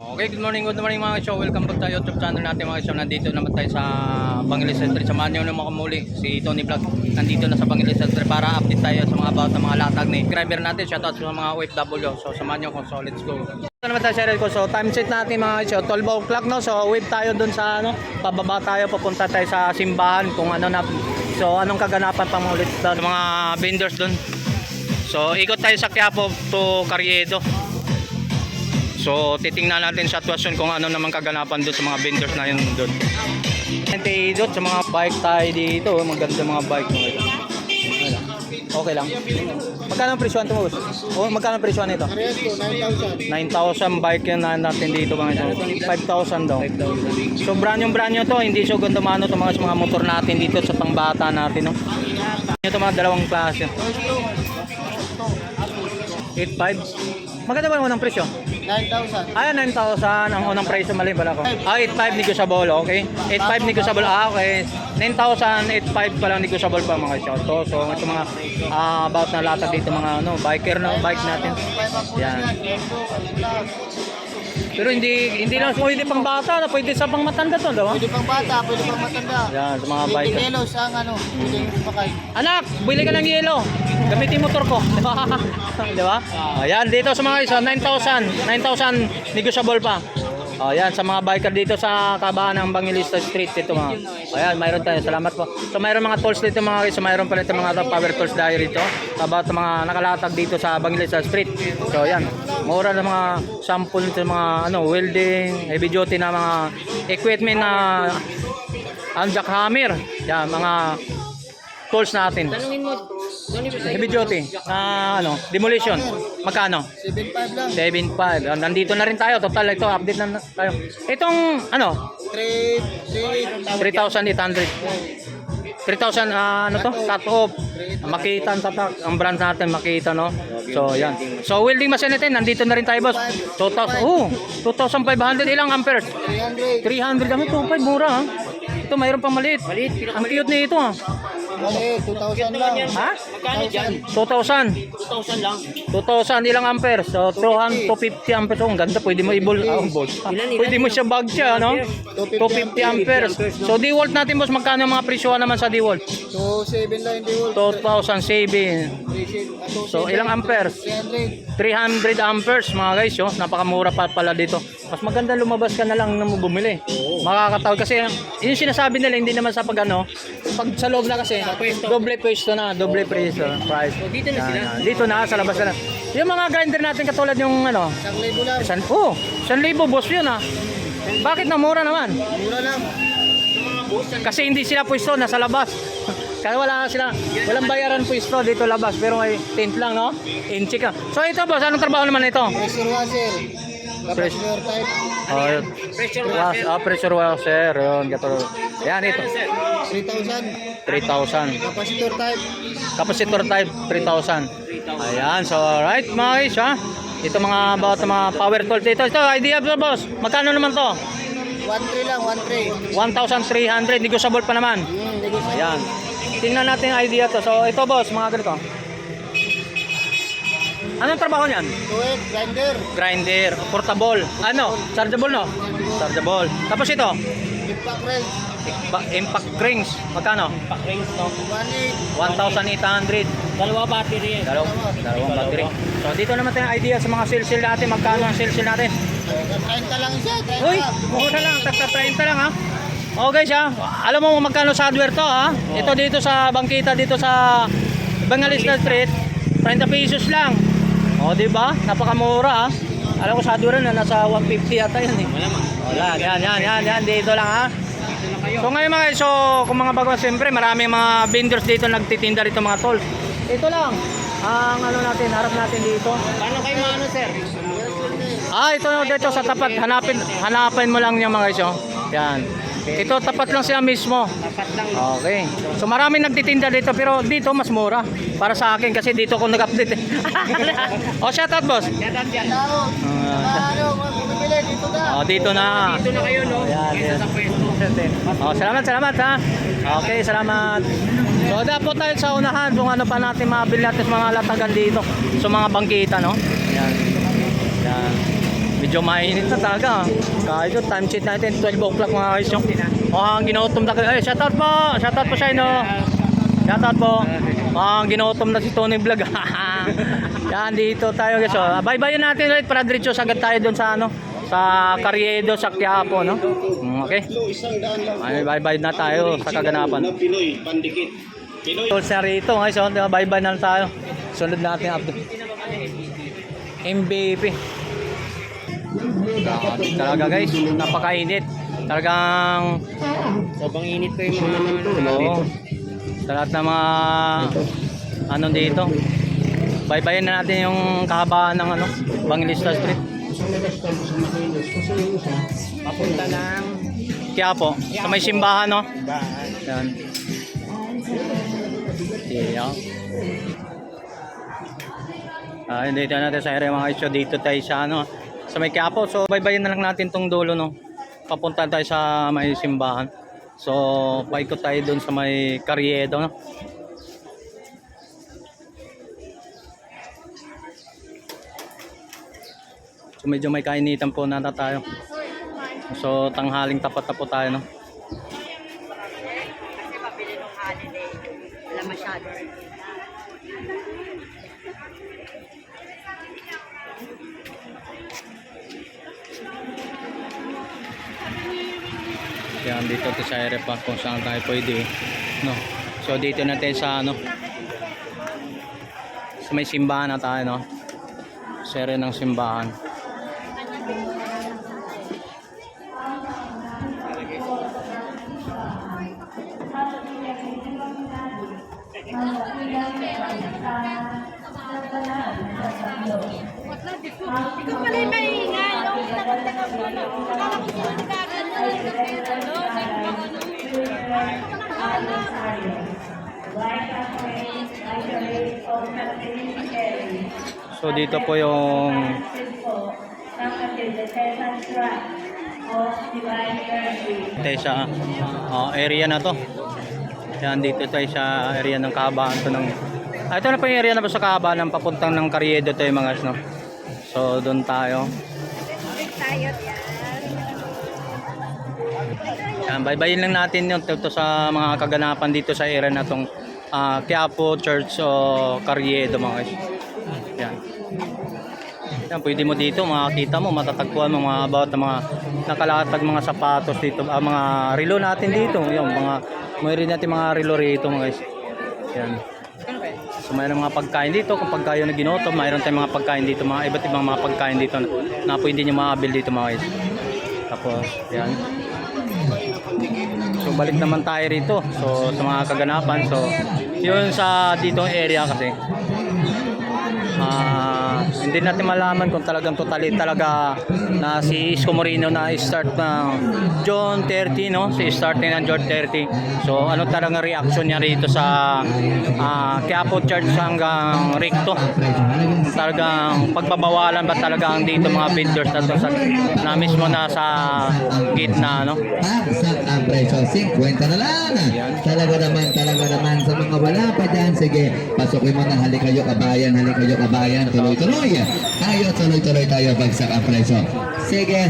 Okay, good morning mga show. Welcome back sa YouTube channel natin mga show. Nandito naman tayo sa Bangiles Street. Samahan nyo naman kamuli si Tony Vlog. Nandito na sa Bangiles Street para update tayo sa mga about ng mga latag ni subscriber natin. Shoutout sa mga OFW. So samahan nyo ko. So let's go. Ito naman tayo sa ko. So time set natin mga show. 12 o'clock no. So wave tayo dun sa pababa tayo. Papunta tayo sa simbahan kung ano na. So anong kaganapan pang ulit doon. Mga vendors dun. So ikot tayo sa Quiapo to Carriedo. So titingnan natin sa sitwasyon kung ano naman kaganapan doon sa mga vendors na yun doon. Doon sa mga bike tayo dito, maganda mga bike mo ito. Okay lang. Magkano ang presyo nito mo? O magkano ang presyo nito? 9,000. 9,000 bike yan natin dito mga ito. 5,000 daw. So brand new to, hindi so ganda mano to mga motor natin dito sa pangbata natin no. Ito mga dalawang klase. 8,500. Maganda ba yung unang presyo? 9,000. Ayan, 9,000 ang unang presyo, mali pala ko. 8,500 negotiable, okay? 8,500 negotiable, okay. 9,000, 8,500 pa lang negotiable pa mga shoto. So ito mga about na latag dito mga biker na bike natin. Yan. Pero hindi lang pwede pang bata, pwede sa pang matanda to, diba? Pwede pang bata, pwede pang matanda. Yan, sa mga biker. Pwede yellow sa pwede pakay. Anak, bili ka ng yelo. Gamitin motor ko. Di ba? Ayan, dito sa mga isa, 9,000 negotiable pa. Ayan, sa mga biker dito sa kabahan ng Bangilista Street dito mga. Ayan, mayroon tayo. Salamat po. So mayroon mga tools dito mga guys. So mayroon pala itong mga power tools dahil rito. About mga nakalatag dito sa Bangilista Street. So ayan, mura na mga sample nito mga welding, heavy duty na mga equipment na jackhammer. Yan, mga tools natin. Tanungin mo, Heavy duty na demolition. Magkano? 7,500 lang. 7,500. Nandito na rin tayo. Total ito, update na tayo. Itong 3,800. 3,000 to? Cut off. Makita ang tatak. Ang brand natin makita no. So yan. So welding machine natin nandito na rin tayo boss. 2,500 ilang amperes? 300. 300 kami 2,500 mura ha. Ito mayroon pang maliit. Ang cute nito ha. Mali, 2,000 lang. Ha? Magkano dyan? 2,000. 2,000 lang. 2,000 ilang amperes? So 250 amperes. Oh, ang ganda. Pwede mo i-ball. Pwede mo siya bag siya, no? 250 amperes. So DeWalt natin boss, magkano ang mga presyo naman sa DeWalt? So 7 lang hindi wall. 2,007. So ilang amperes? 300. 300 amperes mga guys, oh. Napakamura pa pala dito. Mas maganda lumabas ka na lang na bumili. Makakatawag kasi yun sinasabi nila hindi naman sa pag sa loob na kasi doble pwesto na, doble price. Dito na sila. Dito na sa labas na. Yung mga grinder natin katulad yung 1,000 lang. 1,000 boss yun ah. Bakit na mura naman? Mura lang. Kasi hindi sila pwesto nasa labas. Kaya walang bayaran pwesto dito labas pero may tent lang no? Inchi ka. So ito boss, anong trabaho naman ito? Pressure washer. Capacitor type. Pressure washer. Yun, katulad. Yan ito. 3,000. 3,000. Capacitor type. Capacitor type 3,000. Ayan, so alright mga guys ha. Ito mga about mga power tools dito. Ito idea boss. Magkano naman to? 1,300 lang, 1,300. 1,300 negotiable pa naman. Ayan. Tingnan natin ang idea to. So ito boss, mga ganito. Anong trabaho niyan? Tuwek, grinder. Grinder, portable. Chargeable no? Chargeable. Tapos ito, Impact rail. impact rings. Magkano? Impact rings no? 1,800. Dalawa battery. Dalawang battery. So dito naman tayo idea sa mga sale natin. Magkano ang sale natin? 30 lang siya. 30. Uy, mura lang. Tagta 30 lang ha. Oh guys ha. Alam mo magkano sa hardware to ha? Ito dito sa bangkita dito sa Bangalista Street. 30 pesos lang. O di ba? Napakamura ha. Alam ko sa hardware na nasa 150 yata yan eh. Wala. Yan. Dito lang ha. So ngayon mga so kung mga bago siyempre maraming mga vendors dito nagtitinda rito mga tools. Ito lang ang natin, harap natin dito. Paano kayo maano sir? Ito dito sa tapat, hanapin mo lang yung mga iso. Yan. Ito tapat lang siya mismo. Dapat lang. Okay. So maraming nagtitinda dito pero dito mas mura para sa akin kasi dito ako nag-update. Shout out boss. Yan dyan. Bumibili dito na. Dito na. Dito na kayo no? Yan. Sa pwesto. Salamat ha. Okay, salamat. So dapat tayo sa unahan kung ano pa natin mabili natin sa mga latagan dito. So mga bangkita no. Yan. Medyo mainit na talaga. Kahit yung time sheet natin, 12 o'clock mga guys. Yung ginutom na. Eh, shoutout po! Shoutout po sa inyo. Shoutout po. Ginutom na si Tony Vlog. Yan, dito tayo guys. Bye-bye natin ulit para diretso sagad tayo doon sa ano. Sa Carriedo, sa Quiapo, no? Okay. Ay, bye-bye na tayo sa kaganapan. Pinoy, pandikit. Pinoy. So, sa rito guys, bye-bye na tayo. Sunod natin update. MVP. Grabe talaga guys, napakainit. Talagang Sobrang init ko yung mga oo, sa lahat ng mga ano dito. Bye-bye na natin yung kahabaan ng ano, Bangilista Street. papunta ng Quiapo, sa may simbahan, no? Yan. Yeah. Dito natin sa area mga isyo. Dito tayo sa ano, sa may Quiapo. So bye-bye na lang natin tong dulo, no? Papunta tayo sa may simbahan. So paikot tayo dun sa may Carriedo, no? So medyo may kainitan po nata tayo. So tanghaling tapat na po tayo, no? Kasi mabili nung holiday. Wala masyado. Yan, dito to sa area pa kung saan tayo pwede, no? So dito natin sa ano, sa may simbahan na tayo, no? Sa area ng simbahan. Ikaw pala yung maingay. Tagal-tagal mo na. Akala ko sila So dito po yung tayo sa area na to. Yan, dito tayo sa area ng kahabaan to ng ito na po yung area na po sa kahabaan ng papuntang ng Carriedo tayo mga guys, no? So doon tayo. Yan, bye-bye lang natin yun ito sa mga kaganapan dito sa area na tong Quiapo Church o Carriedo mga guys. Yan. Yan, pwede mo dito makakita mo, matatagpuan mo mga about mga nakalatag mga sapatos dito, mga relo natin dito, yung mga mayroon natin mga relo rito mga guys. Yan. So mayroon mga pagkain dito, kung pagkain na ginutom, mayroon tayong mga pagkain dito, mga iba't ibang mga pagkain dito na pwede nyo makabil dito mga guys. Tapos, yan. So balik naman tayo rito. So sa mga kaganapan, so yun sa ditong area kasi hindi natin malaman kung talagang totally talaga na si Isko Moreno na start ng June 30, no? Si start ng June 30. So ano talagang reaction niya rito sa Quiapo Church hanggang Recto? Talagang pagbabawalan ba talagang dito mga vendors na to na mismo na sa gitna, no? Ang presyo 50 na lang. Talaga naman sa mga wala pa dyan. Sige, pasukin mo na, halik kayo kabayan, tuloy-tuloy. Tuloy-tuloy tayo, bagsak ang presyo. Sige.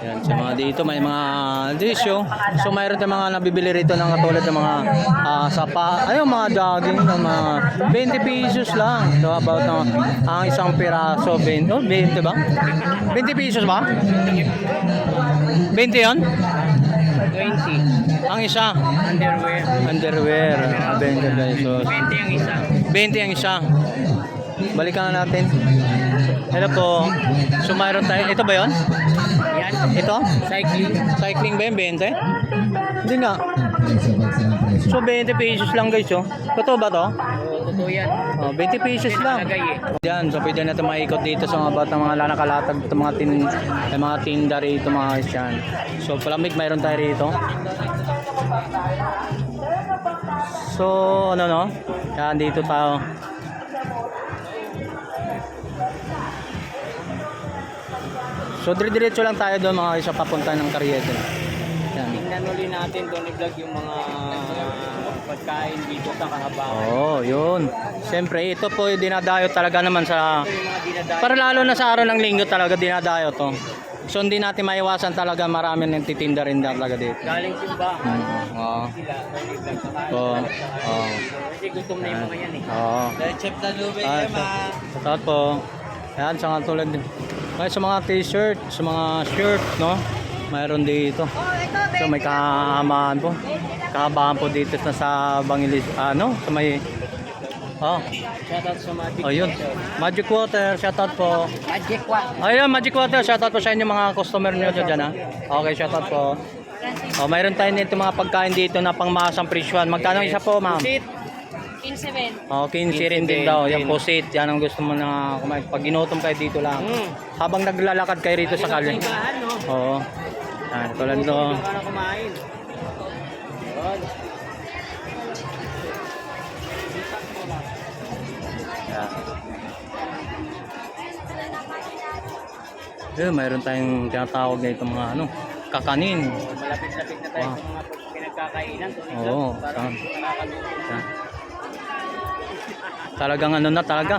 Yan, sa mga dito may mga disyo. So mayroon tayong mga nabibili rito ng katulad ng mga sapa, ayun mga jogging ng mga 20 pesos lang. So about ang isang piraso 20, 20 ba? 20 pesos ba? 20 'yon? 20. Ang isa, Underwear. 20 pesos. 20 ang isa. 20 ang isa. Balikan na natin. Ito po. So mayroon tayo. Ito ba 'yon? Yan. Ito? Cycling ba yung 20? Hindi nga. So 20 pesos lang guys, oh. Totoo ba to? Totoo yan. Oh, 20 pesos lang. Yan, so pwede natin maikot dito sa mga bata, mga nakalatag dito, mga tinda rito mga guys yan. So palamig mayroon tayo rito. So ano no? Yan, dito tayo. So dire-diretso lang tayo doon mga guys sa papunta ng Carriedo. Yan. Tingnan ulit natin doon i-vlog yung mga pagkain dito sa kahabaan. Oo, yun. Siyempre, ito po yung dinadayo talaga naman sa... Ito yung mga dinadayo. Para lalo na sa araw ng linggo talaga dinadayo to. So hindi natin maiwasan talaga, marami nang titinda rin talaga dito. Galing simbahan. Oo. Sila, early vlog sa kain. Oo. Oo. Kasi gutom na yung mga yan eh. Oo. Dahil chef na lubay Ah, Shoutout po. Ayan, sa katulad din. Kaya sa mga t-shirt, sa mga shirt, no? Mayroon dito. So may kahamaan po. Kahabaan po dito na sa Bangilis, ano? Sa may... Oh, Shoutout sa Magic. oh yun. Magic Water, shoutout po. Magic One. Ayun, Magic Water, shoutout po sa inyo mga customer nyo dyan, ha? Okay, shoutout po. Oh, mayroon tayo nito mga pagkain dito na pangmasang presyon. Magkano isa po, ma'am? Sit. 15 Oh, 15 rin din daw. Yan po, sit. Yan ang gusto mo na kumain. Pag ginutom kayo dito lang. Habang naglalakad kayo rito sa kalye. Simbahan, no? Oo. Yan, tulad nito. Para kumain. Yun. Yan. Yun, mayroon tayong tinatawag na itong mga ano, kakanin. Malapit-lapit na tayo Wow. sa mga pinagkakainan. Oo, Parang saan? nakakaluto. Yan. Talagang ano na talaga.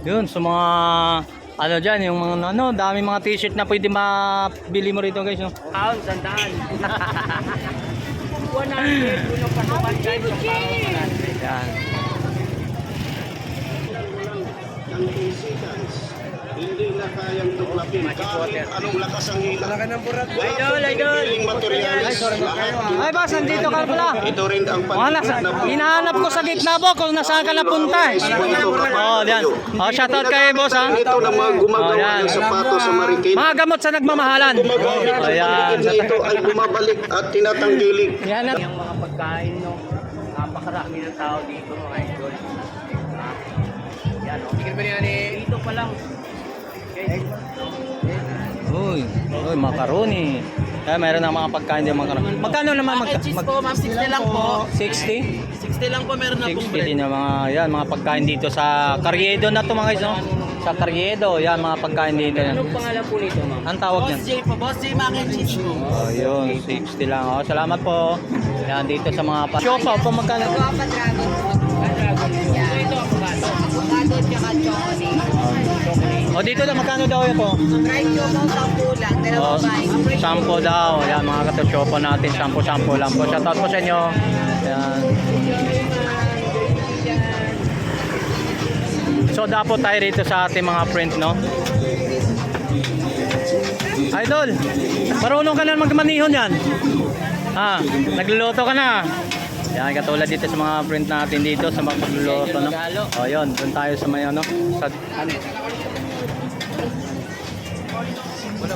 Yun, sa mga ano dyan, yung mga ano, dami mga t-shirt na pwede mabili mo rito guys. No? Pound, sandaan. 100. Unang pasukan guys. Sa pound, 100. Yan. ng incidents. Hindi na kayang tuklapin kahit anong lakas ang hila. Idol, idol. Piling materialis, lahat Ay boss, nandito ka pala. ito rin ang Wala, hinahanap ko sa gitna po kung nasaan ka napunta. Oh, yan. Oh, shoutout kay boss ha. Ito na mga gumagawa Oh, yan. ng sapatos sa marikit. Mga gamot sa nagmamahalan. Gumagamit Oh, sa yan. marikit na ito ay bumabalik at tinatanggilik. Yan na. Yung mga pagkain, no? Napakarami ng tao dito, mga idol. Yan, no? Dito pa lang. Okay. Uy, macaroni. Kaya mayroon na mga pagkain din macaroni. Magkano naman Ma'am, 60 lang po. 60? 60 lang po, meron 60 din na mga yan, mga pagkain dito sa Carriedo na to mga guys, no? Sa Carriedo, yan mga pagkain dito. Anong pangalan po nito, ma'am? Ang tawag niyan? Boss J, mac and cheese po. Oh, yun, 60 lang. Oh, salamat po. Yan dito sa mga siopaw po magkano? Ito, avocado. Avocado tsaka chocolate. Oh, dito na magkano daw ito? Fried choco, 10 lang. Oh, 10 daw. Yan mga katusyopo natin, 10 lang po. Shoutout po sa inyo. Yan. So dapo tayo rito sa ating mga friend, no? Idol, marunong ka na magmanihon yan. Ah, nagluluto ka na. Yan, katulad dito sa mga friend natin dito sa mga pagluluto, no? O yun, doon tayo sa may ano. Sa, ano? Wala.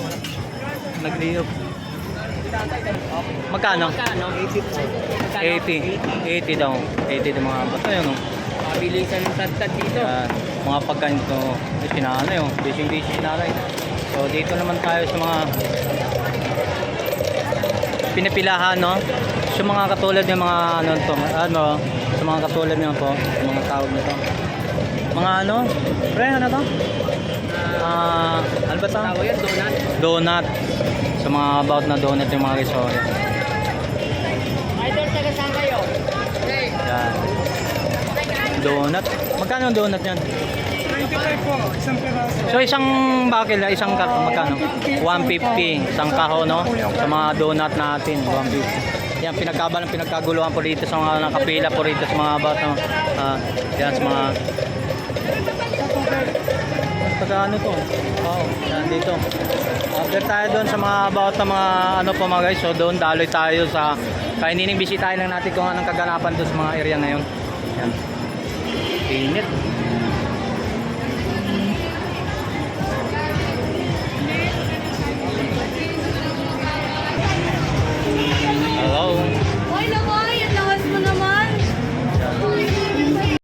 Nagliyok. Magkano? Magkano? 80. 80 daw. 80 daw mga bato yun, no? Mabilisan ng tad dito. Yan, mga pagkain to, sinanay oh, busy sinanay. So dito naman tayo sa mga pinapilahan, no? Sa mga katulad ng mga ano to, ano, sa mga katulad nito po, mga tawag nito. Mga ano? Pre, ano to? Ano ba to? Tawag yan, donut. Donut. Sa mga about na donut yung mga guys. So, yan. Idol, taga saan kayo? Yan. Donut. Magkano ang donut yan? 25 po, isang piraso. So isang bakil, isang karton, magkano? 150, isang kaho, no? Sa mga donut natin, 150. Yan, pinagkaguluhan po dito sa mga nakapila po rito sa mga bata. Yan, sa mga... Pagka ano to? Wow, yan dito. After tayo doon sa mga bata, mga ano po mga guys. So doon, daloy tayo sa... Kainining bisitahin lang natin kung anong kaganapan doon sa mga area na yun. Yan. Init.